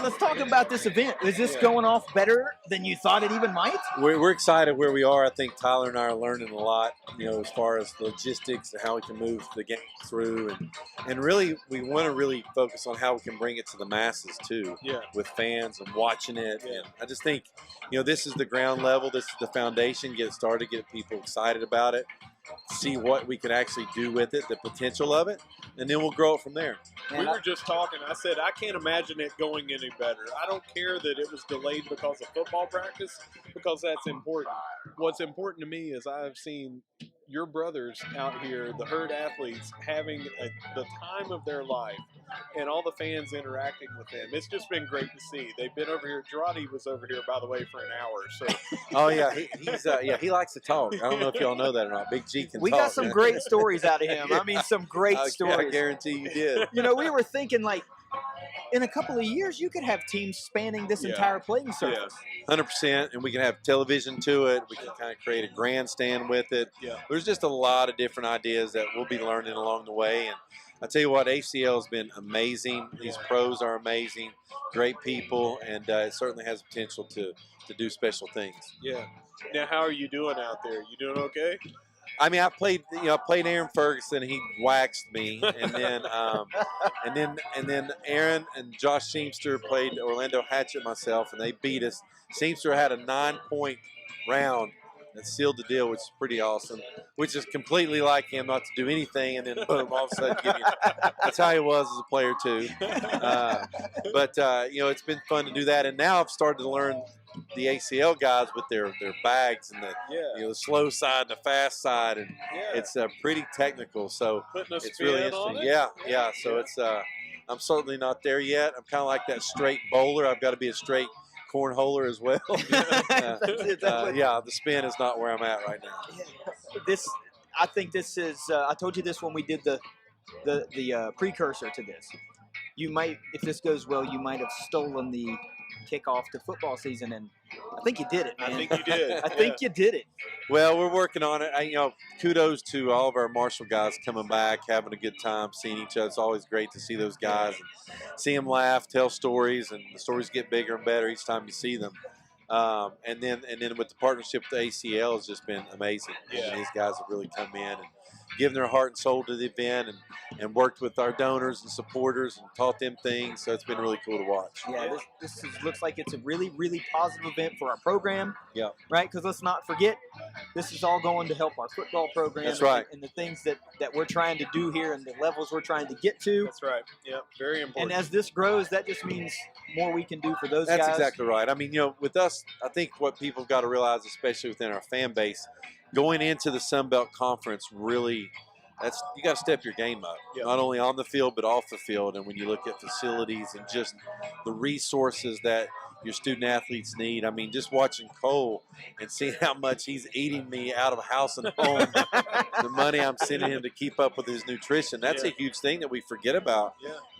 let's talk about this event. Is this going off better than you thought it even might? We're excited where we are. I think Tyler and I are learning a lot, as far as logistics and how we can move the game through. And really, we want to really focus on how we can bring it to the masses, too, with fans and watching it. And I just think, this is the ground level. This is the foundation. Get it started, get people excited about it, see what we can actually do with it, the potential of it, and then we'll grow it from there. We were just talking. I said, I can't imagine it going any better. I don't care that it was delayed because of football practice, because that's important. What's important to me is I've seen your brothers out here, the herd athletes, having the time of their life, and all the fans interacting with them. It's just been great to see. They've been over here. Girardi was over here, by the way, for an hour. So. Oh yeah, he likes to talk. I don't know if y'all know that or not. Big G can talk. We got some great stories out of him. I mean, some great stories. I guarantee you did. We were thinking in a couple of years, you could have teams spanning this entire playing surface. 100%, and we can have television to it. We can kind of create a grandstand with it. Yeah. There's just a lot of different ideas that we'll be learning along the way. And I tell you what, ACL has been amazing. These pros are amazing, great people, and it certainly has potential to do special things. Yeah. Now, how are you doing out there? You doing okay? I mean, I played Aaron Ferguson. He waxed me, and then Aaron and Josh Sheemster played Orlando Hatchet myself, and they beat us. Sheemster had a 9-point round that sealed the deal, which is pretty awesome. Which is completely like him, not to do anything, and then boom, all of a sudden, that's how he was as a player too. But it's been fun to do that, and now I've started to learn the ACL guys with their bags and the slow side and the fast side, and it's pretty technical. So it's really interesting. Yeah. So it's I'm certainly not there yet. I'm kind of like that straight bowler. I've got to be a straight cornholer as well. The spin is not where I'm at right now. I think this is. I told you this when we did the precursor to this. You might, if this goes well, you might have stolen the kickoff to football season, and I think you did it, man. I think you did. I think you did it. Well, we're working on it. Kudos to all of our Marshall guys coming back, having a good time, seeing each other. It's always great to see those guys and see them laugh, tell stories, and the stories get bigger and better each time you see them. And then with the partnership with the ACL has just been amazing. Yeah. And these guys have really come in and given their heart and soul to the event and worked with our donors and supporters and taught them things. So it's been really cool to watch. Yeah, this looks like it's a really, really positive event for our program. Yeah. Right? Because let's not forget, this is all going to help our football program. That's right. And the things that we're trying to do here and the levels we're trying to get to. That's right. Yeah, very important. And as this grows, that just means more we can do for those guys. That's exactly right. I mean, with us, I think what people got to realize, especially within our fan base, going into the Sun Belt Conference, really, you got to step your game up, not only on the field but off the field. And when you look at facilities and just the resources that your student athletes need, I mean, just watching Cole and seeing how much he's eating me out of house and home, the money I'm sending him to keep up with his nutrition, that's a huge thing that we forget about.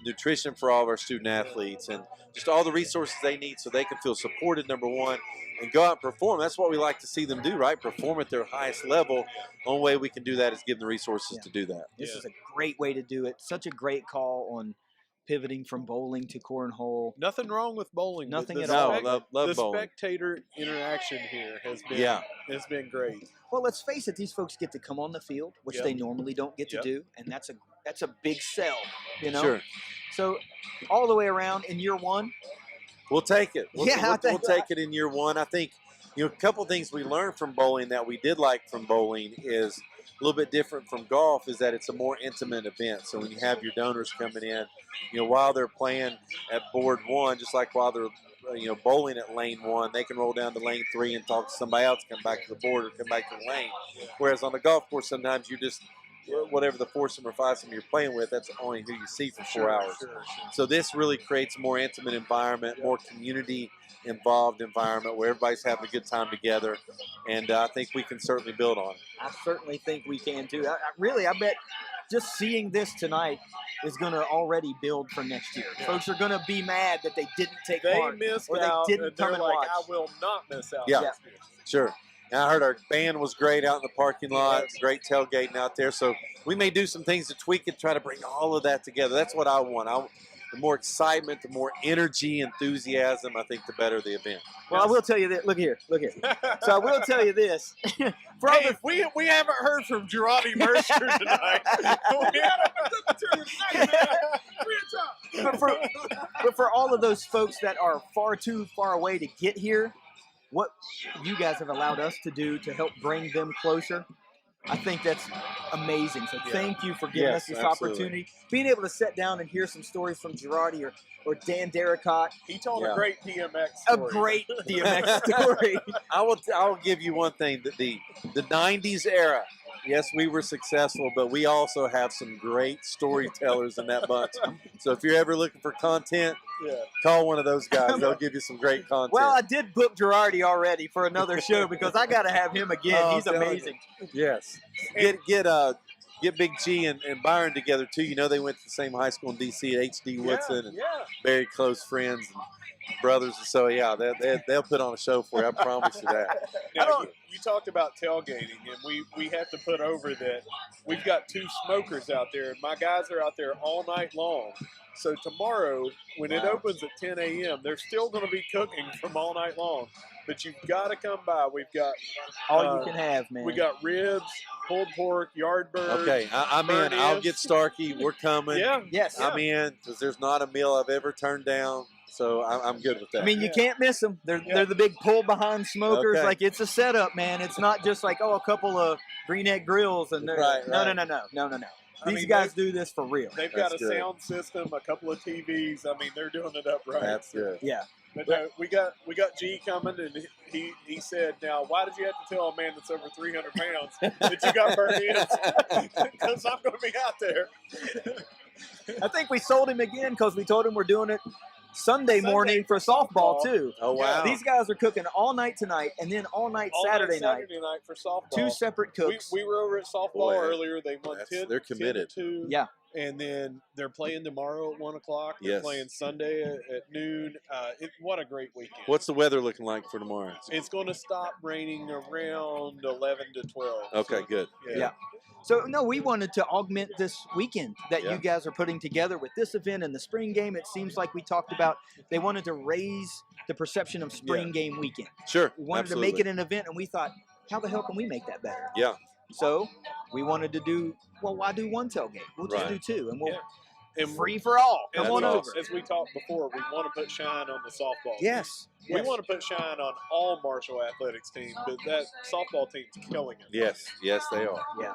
Nutrition for all of our student athletes and just all the resources they need so they can feel supported, number one, and go out and perform. That's what we like to see them do, right? Perform at their highest level. The only way we can do that is give them the resources to do that. This is a great way to do it. Such a great call on pivoting from bowling to cornhole. Nothing wrong with bowling. Nothing at all. Love the bowling. Spectator interaction here has been great. Well, let's face it, these folks get to come on the field, which they normally don't get to do, and that's a big sell, Sure. So all the way around in year one, we'll take it. We'll take it in year one. I think, a couple things we learned from bowling that we did like from bowling is a little bit different from golf is that it's a more intimate event. So when you have your donors coming in, while they're playing at board one, just like while they're bowling at lane one, they can roll down to lane 3 and talk to somebody else, come back to the board or come back to the lane. Whereas on the golf course, sometimes you just whatever the foursome or fivesome you're playing with, that's only who you see for 4 hours. Sure. So this really creates a more intimate environment, more community-involved environment where everybody's having a good time together, and I think we can certainly build on it. I certainly think we can too. I bet just seeing this tonight is going to already build for next year. Yeah. Folks are going to be mad that they didn't take part or they didn't come and watch. I will not miss out. Yeah, sure. And I heard our band was great out in the parking lot, great tailgating out there. So we may do some things to tweak it, try to bring all of that together. That's what I want. the more excitement, the more energy, enthusiasm, I think the better the event. Well, I will tell you that. Look here. So I will tell you this. For all Hey, we haven't heard from Girardi Mercer tonight. but for all of those folks that are far too far away to get here, what you guys have allowed us to do to help bring them closer, I think that's amazing. So thank you for giving us this opportunity. Being able to sit down and hear some stories from Girardi or Dan Darricott. He told a great DMX story. A great DMX story. I will give you one thing. The 90s era, yes, we were successful, but we also have some great storytellers in that bunch. So if you're ever looking for content, call one of those guys. They'll give you some great content. Well, I did book Girardi already for another show because I got to have him again. He's amazing. Yes. Get Big G and Byron together, too. You know they went to the same high school in D.C. at H.D. Woodson. And very close friends and brothers. And so, they'll put on a show for you. I promise you that. Now, you talked about tailgating, and we have to put over that we've got 2 smokers out there, and my guys are out there all night long. So tomorrow, when it opens at 10 a.m., they're still going to be cooking from all night long. But you've got to come by. We've got all you can have, man. We got ribs, pulled pork, yard bird. Okay, I'm in. I'll get Starkey. We're coming. Yes. I'm in because there's not a meal I've ever turned down. So I'm good with that. I mean, you can't miss them. They're the big pull behind smokers. Okay. Like, it's a setup, man. It's not just like, a couple of green egg grills and no. These guys do this for real. They've got a sound system, a couple of TVs. I mean, they're doing it up right. That's good. Yeah. But no, we got G coming, and he said, now, why did you have to tell a man that's over 300 pounds that you got burnt in? Because I'm going to be out there. I think we sold him again because we told him we're doing it Sunday morning for softball, too. Oh, wow. These guys are cooking all night tonight and then all night Saturday night for softball. 2 separate cooks. We were over at softball earlier. They won 10. They're committed. 10-2. Yeah. And then they're playing tomorrow at 1 o'clock. They're playing Sunday at noon. What a great weekend. What's the weather looking like for tomorrow? It's going to stop raining around 11 to 12. Okay, good. Yeah. So, no, we wanted to augment this weekend that you guys are putting together with this event and the spring game. It seems like we talked about they wanted to raise the perception of spring game weekend. Sure. We wanted to make it an event, and we thought, how the hell can we make that better? Yeah. So we wanted to do, why do 1 tailgate? We'll just do 2, and we'll and free for all. Come on over. As we talked before, we want to put shine on the softball team. Yes. We want to put shine on all Marshall athletics teams, but that softball team's killing it. Yes, they are. Yeah.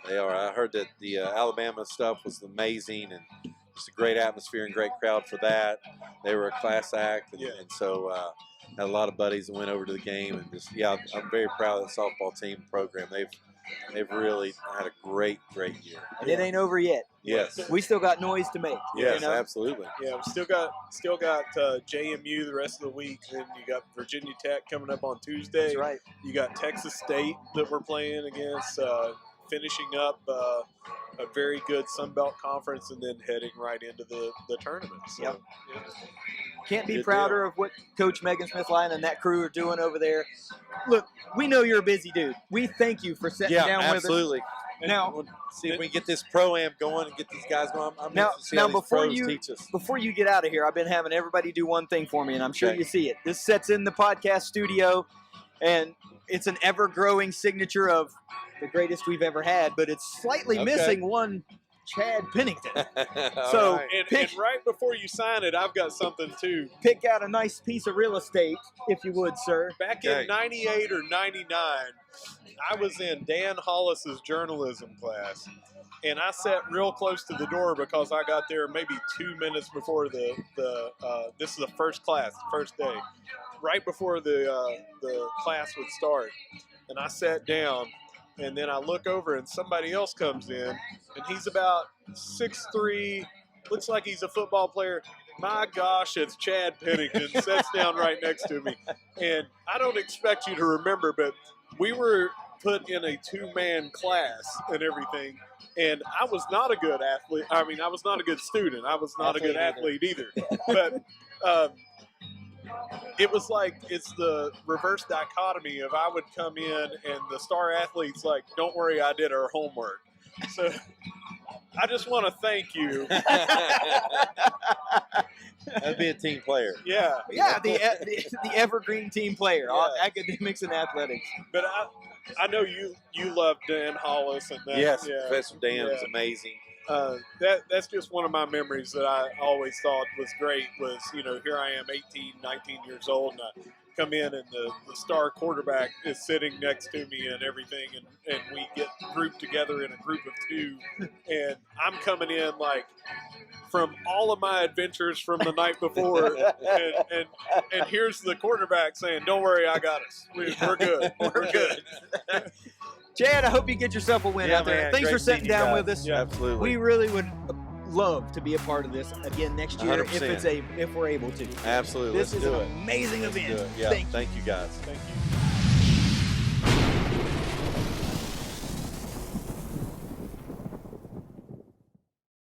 They are. I heard that the Alabama stuff was amazing and just a great atmosphere and great crowd for that. They were a class act, and so had a lot of buddies that went over to the game, and just I'm very proud of the softball team program. They've really had a great year. And it ain't over yet. Yes. We still got noise to make. Yes, absolutely. Yeah, we still got JMU the rest of the week. Then you got Virginia Tech coming up on Tuesday. That's right. You got Texas State that we're playing against, finishing up a very good Sun Belt conference, and then heading right into the tournament. So, Can't be prouder of what Coach Megan Smith-Lyon and that crew are doing over there. Look, we know you're a busy dude. We thank you for sitting down with us. Absolutely. Now, we'll see if we can get this pro-am going and get these guys going. I'm now, to see how these pros teach us. Before you get out of here, I've been having everybody do one thing for me, and I'm sure you see it. This sets in the podcast studio, and it's an ever-growing signature of the greatest we've ever had, but it's slightly missing one Chad Pennington. So, and right before you sign it, I've got something too. Pick out a nice piece of real estate, if you would, sir. Back in 98 or 99, I was in Dan Hollis's journalism class, and I sat real close to the door because I got there maybe 2 minutes before this is the first class, the first day, right before the class would start, and I sat down. And then I look over and somebody else comes in, and he's about 6'3", looks like he's a football player. My gosh, it's Chad Pennington, sits down right next to me. And I don't expect you to remember, but we were put in a 2-man class and everything, and I was not a good athlete. I mean, I was not a good student. I was not a good athlete either. But it was like it's the reverse dichotomy of I would come in and the star athletes like, don't worry, I did our homework. So I just want to thank you. That'd be a team player. Yeah. Yeah, the evergreen team player, Yeah. academics and athletics. But I know you love Dan Hollis and that. Yes, yeah, Professor Dan was yeah. amazing. That's just one of my memories that I always thought was great was, here I am 18, 19 years old, and I come in and the star quarterback is sitting next to me and everything, and we get grouped together in a group of two, and I'm coming in like from all of my adventures from the night before, and here's the quarterback saying, "Don't worry, I got us. We're good. We're good." Chad, I hope you get yourself a win out there. Man, Thanks great for sitting meeting you down guys. with us. Yeah, absolutely. We really would love to be a part of this again next year 100%. if we're able to. Absolutely. This Let's is do an it. amazing Let's event. do it. Yeah. Thank you. Thank you guys. Thank you.